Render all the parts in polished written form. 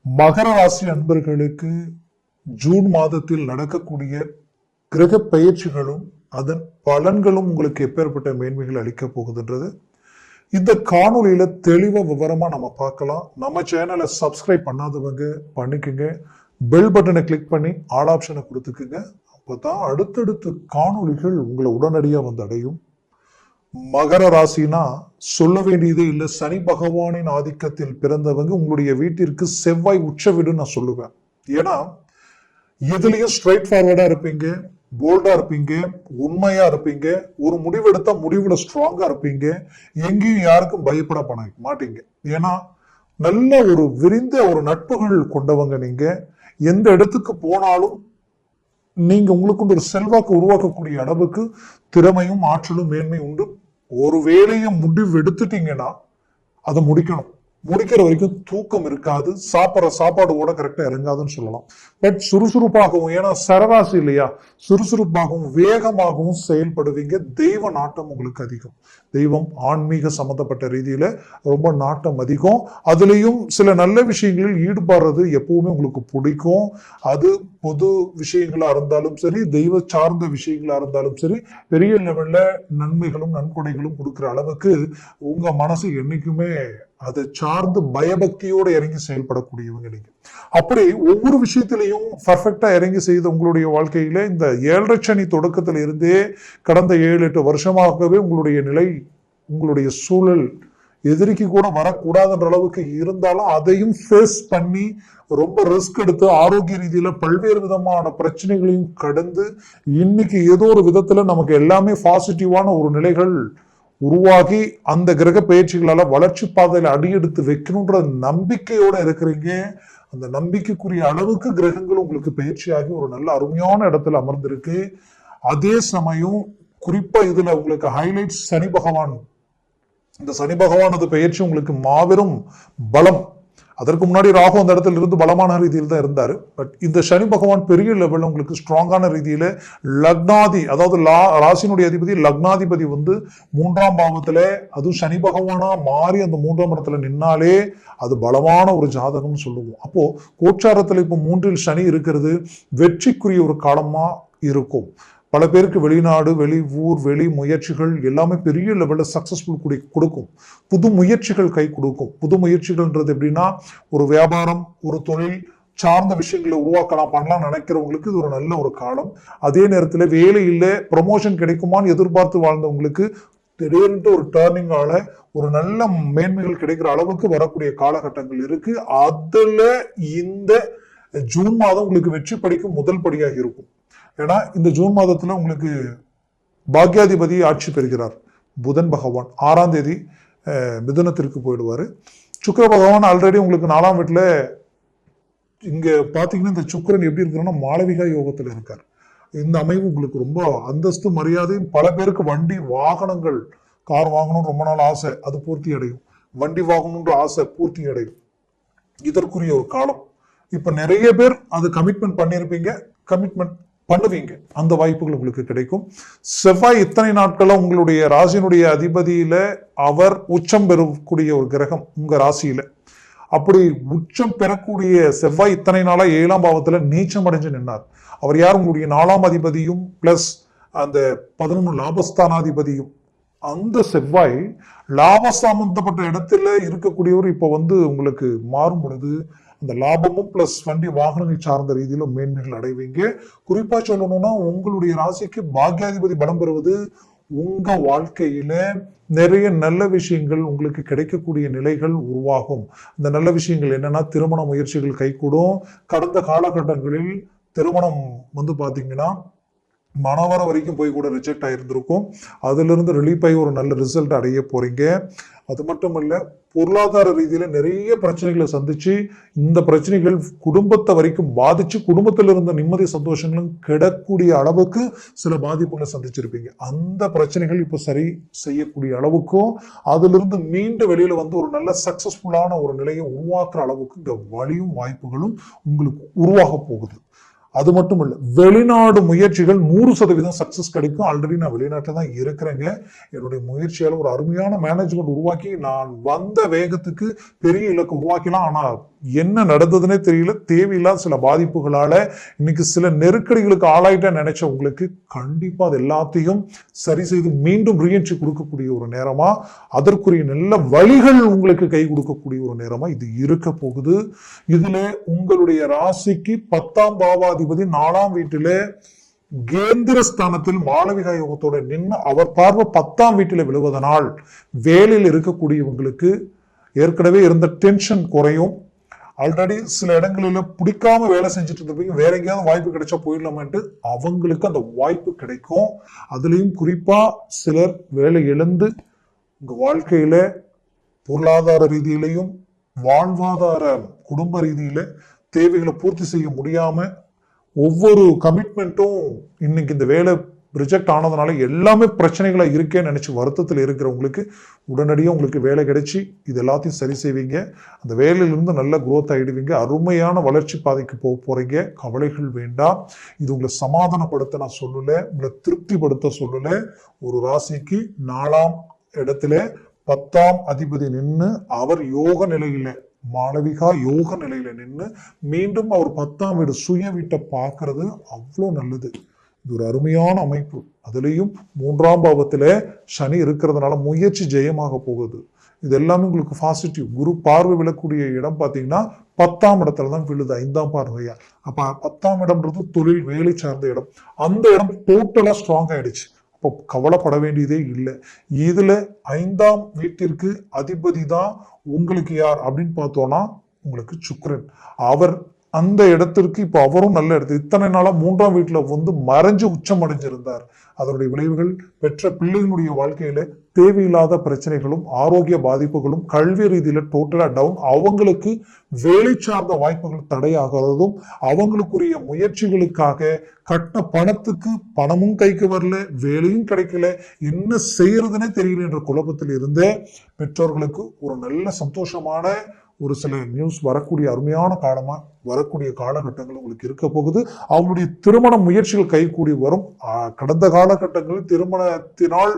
மகர ராசி அன்பர்களுக்கு ஜூன் மாதத்தில் நடக்கக்கூடிய கிரக பயிற்சிகளும் அதன் பலன்களும் உங்களுக்கு எப்பேற்பட்ட மேன்மைகள் அளிக்க போகுதுன்றது இந்த காணொலியில தெளிவா விவரமா நம்ம பார்க்கலாம். நம்ம சேனலை சப்ஸ்கிரைப் பண்ணாதவங்க பண்ணிக்கோங்க, பெல் பட்டனை கிளிக் பண்ணி ஆல் ஆப்ஷனை கொடுத்துக்குங்க. அப்பதான் அடுத்தடுத்த காணொலிகள் உங்களை உடனடியாக வந்து அடையும். மகர ராசினா சொல்ல வேண்டியதே இல்லை. சனி பகவானின் ஆதிக்கத்தில் பிறந்தவங்க உங்களுடைய வீட்டிற்கு செவ்வாய் உச்ச வீடுன்னு நான் சொல்லுவேன். ஏன்னா எதுலயும் ஸ்ட்ரைட் ஃபார்வர்டா இருப்பீங்க, போல்டா இருப்பீங்க, உண்மையா இருப்பீங்க, ஒரு முடிவெடுத்தா முடிவுல ஸ்ட்ராங்கா இருப்பீங்க, எங்கேயும் யாருக்கும் பயப்பட மாட்டீங்க. ஏன்னா நல்ல ஒரு விரிந்த ஒரு நட்புகள் கொண்டவங்க. நீங்க எந்த இடத்துக்கு போனாலும் நீங்க உங்களுக்கு ஒரு செல்வாக்கு உருவாக்கக்கூடிய அளவுக்கு திறமையும் ஆற்றலும் மேன்மை உண்டு. ஒரு வேலையை முடிவு எடுத்துட்டீங்கன்னா அதை முடிக்கணும். முடிக்கிற வரைக்கும் தூக்கம் இருக்காது, சாப்பிட்ற சாப்பாடு கூட கரெக்டா இறங்காதுன்னு சொல்லலாம். பட் சுறுசுறுப்பாகவும், ஏன்னா சரராசி இல்லையா, சுறுசுறுப்பாகவும் வேகமாகவும் செயல்படுவீங்க. தெய்வ நாட்டம் உங்களுக்கு அதிகம். தெய்வம் ஆன்மீக சம்பந்தப்பட்ட ரீதியில ரொம்ப நாட்டம் அதிகம். அதுலேயும் சில நல்ல விஷயங்களில் ஈடுபடுறது எப்பவுமே உங்களுக்கு பிடிக்கும். அது பொது விஷயங்களா இருந்தாலும் சரி, தெய்வ சார்ந்த விஷயங்களா இருந்தாலும் சரி, பெரிய லெவல்ல நன்மைகளும் நன்கொடைகளும் கொடுக்குற அளவுக்கு உங்க மனசு என்னைக்குமே அதை சார்ந்து பயபக்தியோடு இறங்கி செயல்படக்கூடியவங்க நீங்க. அப்படி ஒவ்வொரு விஷயத்திலையும் பர்ஃபெக்டா இறங்கி செய்த உங்களுடைய வாழ்க்கையில இந்த 7.5 சனி தொடக்கத்துல இருந்தே கடந்த 7-8 வருஷமாகவே உங்களுடைய நிலை, உங்களுடைய சூழல் எதிரிக்கு கூட வரக்கூடாதுன்ற அளவுக்கு இருந்தாலும் அதையும் ஃபேஸ் பண்ணி ரொம்ப ரிஸ்க் எடுத்து ஆரோக்கிய ரீதியில பல்வேறு விதமான பிரச்சனைகளையும் கடந்து இன்னைக்கு ஏதோ ஒரு விதத்துல நமக்கு எல்லாமே பாசிட்டிவான ஒரு நிலைகள் உருவாகி அந்த கிரக பயிற்சிகளால வளர்ச்சி பாதையில அடியெடுத்து வைக்கணும்ன்ற நம்பிக்கையோட இருக்கிறீங்க. அந்த நம்பிக்கைக்குரிய அளவுக்கு கிரகங்கள் உங்களுக்கு பயிற்சியாகி ஒரு நல்ல அருமையான இடத்துல அமர்ந்திருக்கு. அதே சமயம் குறிப்பா இதுல உங்களுக்கு ஹைலைட் சனி பகவான். இந்த சனி பகவானது பயிற்சி உங்களுக்கு மாபெரும் பலம். அதற்கு முன்னாடி ராகு அந்த இடத்துல இருந்து பலமான ரீதியில் தான் இருந்தாரு. பட் இந்த சனி பகவான் பெரிய லெவலில் உங்களுக்கு ஸ்ட்ராங்கான ரீதியில லக்னாதி, அதாவது ராசினுடைய அதிபதி லக்னாதிபதி வந்து 3ஆம் பாவத்துல, அதுவும் சனி பகவானா மாறி அந்த 3ஆம் இடத்துல நின்னாலே அது பலமான ஒரு ஜாதகம்னு சொல்லுவோம். அப்போ கோச்சாரத்துல இப்போ 3இல் சனி இருக்கிறது வெற்றிக்குரிய ஒரு காலமா இருக்கும். பல பேருக்கு வெளிநாடு, வெளி ஊர், வெளி முயற்சிகள் எல்லாமே பெரிய லெவலில் சக்சஸ்ஃபுல் கொடுக்கும். புது முயற்சிகள் கை கொடுக்கும். புது முயற்சிகள்ன்றது எப்படின்னா, ஒரு வியாபாரம், ஒரு தொழில் சார்ந்த விஷயங்களை உருவாக்கலாம் பண்ணலாம் நினைக்கிறவங்களுக்கு இது ஒரு நல்ல ஒரு காலம். அதே நேரத்தில் வேலையில் ப்ரமோஷன் கிடைக்குமான்னு எதிர்பார்த்து வாழ்ந்தவங்களுக்கு திடீர்னு ஒரு டேர்னிங் ஆல ஒரு நல்ல மேன்மைகள் கிடைக்கிற அளவுக்கு வரக்கூடிய காலகட்டங்கள் இருக்கு. அதுல இந்த ஜூன் மாதம் உங்களுக்கு வெற்றி படிக்கும் முதல் படியாக இருக்கும். ஏன்னா இந்த ஜூன் மாதத்துல உங்களுக்கு பாக்யாதிபதி ஆட்சி பெறுகிறார். புதன் பகவான் 6ஆம் தேதி மிதுனத்திற்கு போயிடுவாரு. சுக்கிர பகவான் ஆல்ரெடி உங்களுக்கு 4ஆம் வீட்டுல, இங்க பாத்தீங்கன்னா இந்த சுக்கிரன் எப்படி இருக்கிறோம்னா மாளவிகா யோகத்துல இருக்கார். இந்த அமைவு உங்களுக்கு ரொம்ப அந்தஸ்து மரியாதையும், பல பேருக்கு வண்டி வாகனங்கள், கார் வாங்கணும் ரொம்ப நாள் ஆசை, அது பூர்த்தி அடையும். வண்டி வாங்கணுன்ற ஆசை பூர்த்தி அடையும். இதற்குரிய ஒரு காலம். இப்ப நிறைய பேர் அது கமிட்மெண்ட் பண்ணியிருப்பீங்க, கமிட்மெண்ட் பண்ணுவீங்க. அந்த வாய்ப்புகள் உங்களுக்கு கிடைக்கும். செவ்வாய் இத்தனை நாட்கள உங்களுடைய ராசியினுடைய அதிபதியில அவர் உச்சம் பெறக்கூடிய ஒரு கிரகம் உங்க ராசியில. அப்படி உச்சம் பெறக்கூடிய செவ்வாய் இத்தனை நாளா 7ஆம் பாவத்துல நீச்சம் அடைஞ்சு நின்னார். அவர் யார்? உங்களுடைய 4ஆம் அதிபதியும் பிளஸ் அந்த 11 லாபஸ்தானாதிபதியும். அந்த செவ்வாய் லாப சம்பந்தப்பட்ட இடத்துல இருக்கக்கூடியவர் இப்ப வந்து உங்களுக்கு மாறும் பொழுது அந்த லாபமும் பிளஸ் வண்டி வாகனங்கள் சார்ந்த ரீதியில மேன்மைகள் அடைவீங்க. குறிப்பா சொல்லணும்னா உங்களுடைய ராசிக்கு பாக்யாதிபதி பலம் பெறுவது உங்க வாழ்க்கையில நிறைய நல்ல விஷயங்கள் உங்களுக்கு கிடைக்கக்கூடிய நிலைகள் உருவாகும். இந்த நல்ல விஷயங்கள் என்னன்னா, திருமண முயற்சிகள் கைகூடும். கடந்த காலகட்டங்களில் திருமணம் வந்து பாத்தீங்கன்னா மனவர வரைக்கும் போய் கூட ரிஜெக்ட் ஆயிருந்திருக்கும். அதுல இருந்து ரிலீஃப் ஆகி ஒரு நல்ல ரிசல்ட் அடைய போறீங்க. அது மட்டும் இல்ல, பொருளாதார ரீதியில நிறைய பிரச்சனைகளை சந்திச்சு இந்த பிரச்சனைகள் குடும்பத்தை வரைக்கும் பாதிச்சு குடும்பத்தில் இருந்த நிம்மதி சந்தோஷங்களும் கிடக்கூடிய அளவுக்கு சில பாதிப்புகளை சந்திச்சிருப்பீங்க. அந்த பிரச்சனைகள் இப்ப சரி செய்யக்கூடிய அளவுக்கும் அதுல இருந்து மீண்டு வெளியில வந்து ஒரு நல்ல சக்சஸ்ஃபுல்லான ஒரு நிலையை உருவாக்குற அளவுக்கு இந்த வழியும் வாய்ப்புகளும் உங்களுக்கு உருவாக போகுது. அது மட்டும் இல்ல, வெளிநாடு முயற்சிகள் 100% சக்சஸ் கிடைக்கும். ஆல்ரெடி நான் வெளிநாட்டில் தான் இருக்கிறேங்க. என்னுடைய முயற்சியால ஒரு அருமையான மேனேஜ்மெண்ட் உருவாக்கி நான் வந்த வேகத்துக்கு பெரிய இலக்கு உருவாக்கலாம். ஆனா என்ன நடந்ததுன்னே தெரியல, தேவையில்லாத சில பாதிப்புகளால இன்னைக்கு சில நெருக்கடிகளுக்கு ஆளாயிட்ட நினைச்ச உங்களுக்கு கண்டிப்பா அது எல்லாத்தையும் சரி செய்து மீண்டும் ரீஎன்ட்ரி கொடுக்கக்கூடிய ஒரு நேரமா, அதற்குரிய நல்ல வழிகள் உங்களுக்கு கை கொடுக்கக்கூடிய ஒரு நேரமா இது இருக்க போகுது. இதுல உங்களுடைய ராசிக்கு 10ஆம் பாவாதிபதி 4ஆம் வீட்டில கேந்திர ஸ்தானத்தில் மாளவிகா யோகத்தோட நின்று அவர் பார்வை 10ஆம் வீட்டில் விழுவதனால் வேலையில் இருக்கக்கூடியவங்களுக்கு ஏற்கனவே இருந்த டென்ஷன் குறையும். ஆல்ரெடி சில இடங்களில் பிடிக்காம வேலை செஞ்சுட்டு இருந்தப்பீங்க, வேற எங்கேயாவது வாய்ப்பு கிடைச்சா போயிடலாமன்ட்டு அவங்களுக்கு அந்த வாய்ப்பு கிடைக்கும். அதுலேயும் குறிப்பா சிலர் வேலை இழந்து உங்க வாழ்க்கையில பொருளாதார ரீதியிலையும் வாழ்வாதார குடும்ப ரீதியில தேவைகளை பூர்த்தி செய்ய முடியாம ஒவ்வொரு கமிட்மெண்ட்டும் இன்னைக்கு இந்த வேலை ரிஜெக்ட் ஆனதுனால எல்லாமே பிரச்சனைகளா இருக்கேன்னு நினைச்சு வருத்தத்தில் இருக்கிறவங்களுக்கு உடனடியாக உங்களுக்கு வேலை கிடைச்சி இது எல்லாத்தையும் சரி செய்வீங்க. அந்த வேலையிலிருந்து நல்ல குரோத் ஆயிடுவீங்க. அருமையான வளர்ச்சி பாதைக்கு போறீங்க. கவலைகள் வேண்டாம். இது உங்களை சமாதானப்படுத்த நான் சொல்லல, உங்களை திருப்திப்படுத்த சொல்லல. ஒரு ராசிக்கு 4ஆம் இடத்துல 10ஆம் அதிபதி நின்று அவர் யோக நிலையில, மாளவிகா யோக நிலையில நின்று மீண்டும் அவர் 10ஆம் வீடு சுய வீட்டை பார்க்கறது அவ்வளோ நல்லது. இது ஒரு அருமையான அமைப்பு. அதுலேயும் 3ஆம் பாவத்துல சனி இருக்கிறதுனால முயற்சி ஜெயமாக போகுது. இது எல்லாமே உங்களுக்கு பாசிட்டிவ். குரு பார்வை விழக்கூடிய இடம் பார்த்தீங்கன்னா 10ஆம் இடத்துல தான் விழுது, 5ஆம் பார்வையா. அப்ப 10ஆம் இடம்ன்றது தொழில் வேலை சார்ந்த இடம். அந்த இடம் டோட்டலா ஸ்ட்ராங் ஆயிடுச்சு. அப்போ கவலைப்பட வேண்டியதே இல்லை. இதுல 5ஆம் வீட்டிற்கு அதிபதி தான் உங்களுக்கு யார் அப்படின்னு பார்த்தோம்னா உங்களுக்கு சுக்கிரன். அவர் அந்த இடத்திற்கு இப்ப அவரும் நல்ல இடத்து. இத்தனை நாளா 3ஆம் வீட்டுல வந்து மறைஞ்சு உச்சம் அடைஞ்சிருந்தார். அதனுடைய விளைவுகள் பெற்ற பிள்ளைகளுடைய வாழ்க்கையில தேவையில்லாத பிரச்சனைகளும் ஆரோக்கிய பாதிப்புகளும் கல்வி ரீதியில டோட்டலா டவுன், அவங்களுக்கு வேலை சார்ந்த வாய்ப்புகள் தடையாகிறதும், அவங்களுக்குரிய முயற்சிகளுக்காக கட்ட பணத்துக்கு பணமும் கைக்கு வரல, வேலையும் கிடைக்கல, என்ன செய்யறதுன்னே தெரியல என்ற குழப்பத்தில் இருந்த பெற்றோர்களுக்கு ஒரு நல்ல சந்தோஷமான ஒரு சில நியூஸ் வரக்கூடிய அருமையான காலமா வரக்கூடிய காலகட்டங்கள் உங்களுக்கு இருக்க போகுது. அவங்களுடைய திருமண முயற்சிகள் கைகூடி வரும். கடந்த காலகட்டங்களில் திருமணத்தினால்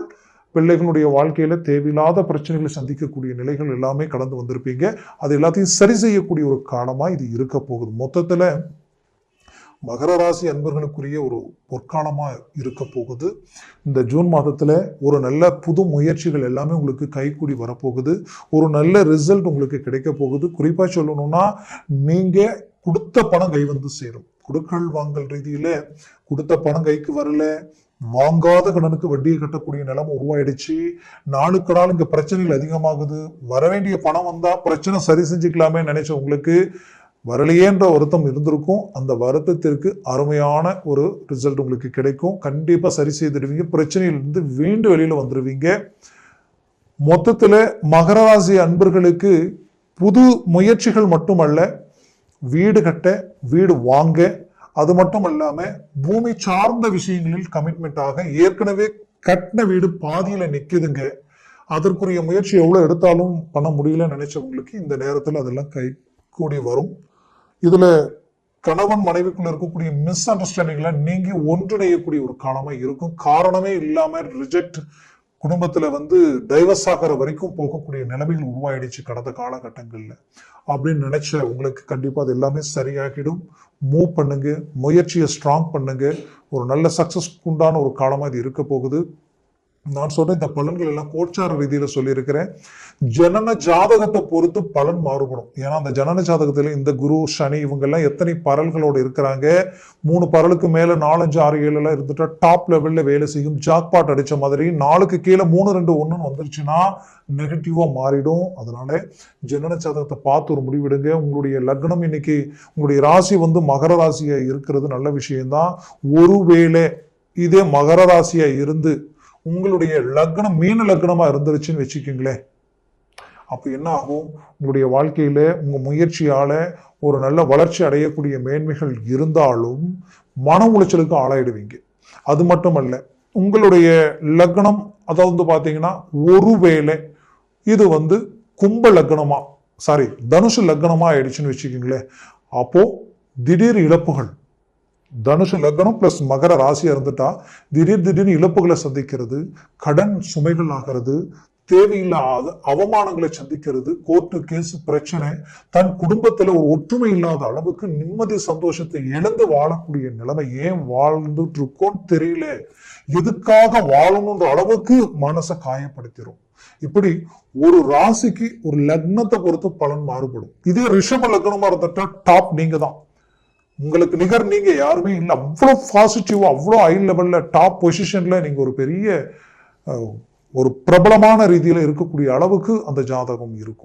பிள்ளைகளுடைய வாழ்க்கையில தேவையில்லாத பிரச்சனைகளை சந்திக்கக்கூடிய நிலைகள் எல்லாமே கடந்து வந்திருப்பீங்க. அது எல்லாத்தையும் சரி செய்யக்கூடிய ஒரு காலமா இது இருக்க போகுது. மொத்தத்துல மகர ராசி அன்பர்களுக்குரிய ஒரு பொற்காலமா இருக்க போகுது. இந்த ஜூன் மாதத்துல ஒரு நல்ல புது முயற்சிகள் எல்லாமே உங்களுக்கு கைகூடி வரப்போகுது. ஒரு நல்ல ரிசல்ட் உங்களுக்கு கிடைக்க போகுது. குறிப்பா சொல்லணும்னா நீங்க கொடுத்த பணம் கை வந்து சேரும். கொடுக்கல் வாங்கல் ரீதியில கொடுத்த பணம் கைக்கு வரல, வாங்காத கடனுக்கு வட்டியை கட்டக்கூடிய நிலைமை உருவாயிடுச்சு. நாளுக்கு நாள் இங்க பிரச்சனைகள் அதிகமாகுது. வரவேண்டிய பணம் வந்தா பிரச்சனை சரி செஞ்சுக்கலாமே நினைச்ச உங்களுக்கு வரலையேன்ற வருத்தம் இருந்திருக்கும். அந்த வருத்தத்திற்கு அருமையான ஒரு ரிசல்ட் உங்களுக்கு கிடைக்கும். கண்டிப்பா சரி செய்திருவீங்க. பிரச்சனையிலிருந்து வீண்டு வெளியில வந்துருவீங்க. மொத்தத்துல மகர ராசி அன்பர்களுக்கு புது முயற்சிகள் மட்டுமல்ல, வீடு கட்ட, வீடு வாங்க, அது மட்டும் இல்லாம பூமி சார்ந்த விஷயங்களில் கமிட்மெண்டாக ஏற்கனவே கட்டின வீடு பாதியில நிக்குதுங்க. அதற்குரிய முயற்சி எவ்வளவு எடுத்தாலும் பண்ண முடியலன்னு நினைச்சவங்களுக்கு இந்த நேரத்தில் அதெல்லாம் கை கூடி வரும். இதுல கணவன் மனைவிக்குள்ள இருக்கக்கூடிய மிஸ் அண்டர்ஸ்டாண்டிங்ல நீங்க ஒன்றிணையக்கூடிய ஒரு காலமா இருக்கும். காரணமே இல்லாம ரிஜெக்ட், குடும்பத்துல வந்து டைவர்ஸ் ஆகிற வரைக்கும் போகக்கூடிய நிலைமைகள் உருவாயிடுச்சு கடந்த காலகட்டங்கள்ல. அப்படின்னு நினைச்ச உங்களுக்கு கண்டிப்பா அது எல்லாமே சரியாகிடும். மூவ் பண்ணுங்க, முயற்சியை ஸ்ட்ராங் பண்ணுங்க. ஒரு நல்ல சக்சஸ் உண்டான ஒரு காலமா இது இருக்க போகுது. நான் சொல்ற இந்த பலன்கள் எல்லாம் கோச்சார ரீதியில சொல்லியிருக்கிறேன். ஜனன ஜாதகத்தை பொறுத்து பலன் மாறுபடும். ஏன்னா அந்த ஜனன ஜாதகத்துல இந்த குரு சனி இவங்க எல்லாம் எத்தனை பரல்களோடு இருக்கிறாங்க, 3 பரலுக்கு மேல 4, 5, 6, 7 எல்லாம் இருந்துட்டா டாப் லெவல்ல வேலை செய்யும். ஜாக்பாட் அடிச்ச மாதிரி 4க்கு கீழே 3, 2, 1 வந்துருச்சுன்னா நெகட்டிவா மாறிடும். அதனால ஜனன ஜாதகத்தை பார்த்து ஒரு முடிவெடுங்க. உங்களுடைய லக்னம் இன்னைக்கு உங்களுடைய ராசி வந்து மகர ராசியா இருக்கிறது நல்ல விஷயம்தான். ஒருவேளை இதே மகர ராசியா இருந்து உங்களுடைய லக்னம் மீன லக்னமா இருந்துருச்சுன்னு வச்சுக்கோங்களேன், அப்ப என்ன ஆகும், உங்களுடைய வாழ்க்கையில உங்க முயற்சியால ஒரு நல்ல வளர்ச்சி அடையக்கூடிய மேன்மைகள் இருந்தாலும் மன உளைச்சலுக்கு ஆளாயிடுவீங்க. அது மட்டுமல்ல, உங்களுடைய லக்னம் அதாவது பாத்தீங்கன்னா ஒருவேளை இது வந்து கும்ப லக்னமா தனுசு லக்னமா ஆயிடுச்சுன்னு வச்சுக்கோங்களேன், அப்போ திடீர் இழப்புகள், தனுசு லக்னம் பிளஸ் மகர ராசியா இருந்துட்டா திடீர்னு இழப்புகளை சந்திக்கிறது, கடன் சுமைகள் ஆகிறது, தேவையில்லாத அவமானங்களை சந்திக்கிறது, கோர்ட்டு கேஸ் பிரச்சனை, தன் குடும்பத்துல ஒரு ஒற்றுமை இல்லாத அளவுக்கு நிம்மதி சந்தோஷத்தை இழந்து வாழக்கூடிய நிலைமை. ஏன் வாழ்ந்துட்டு இருக்கோன்னு தெரியல, எதுக்காக வாழணுன்ற அளவுக்கு மனசை காயப்படுத்திடும். இப்படி ஒரு ராசிக்கு ஒரு லக்னத்தை பொறுத்து பலன் மாறுபடும். இதே ரிஷப லக்னமா இருந்துட்டா டாப் நீங்க தான், உங்களுக்கு நிகர் நீங்க யாருமே இல்லை. அவ்வளோ பாசிட்டிவா, அவ்வளோ ஹை லெவல்ல டாப் பொசிஷன்ல நீங்க ஒரு பெரிய ஒரு பிரபலமான ரீதியில இருக்கக்கூடிய அளவுக்கு அந்த ஜாதகம் இருக்கும்.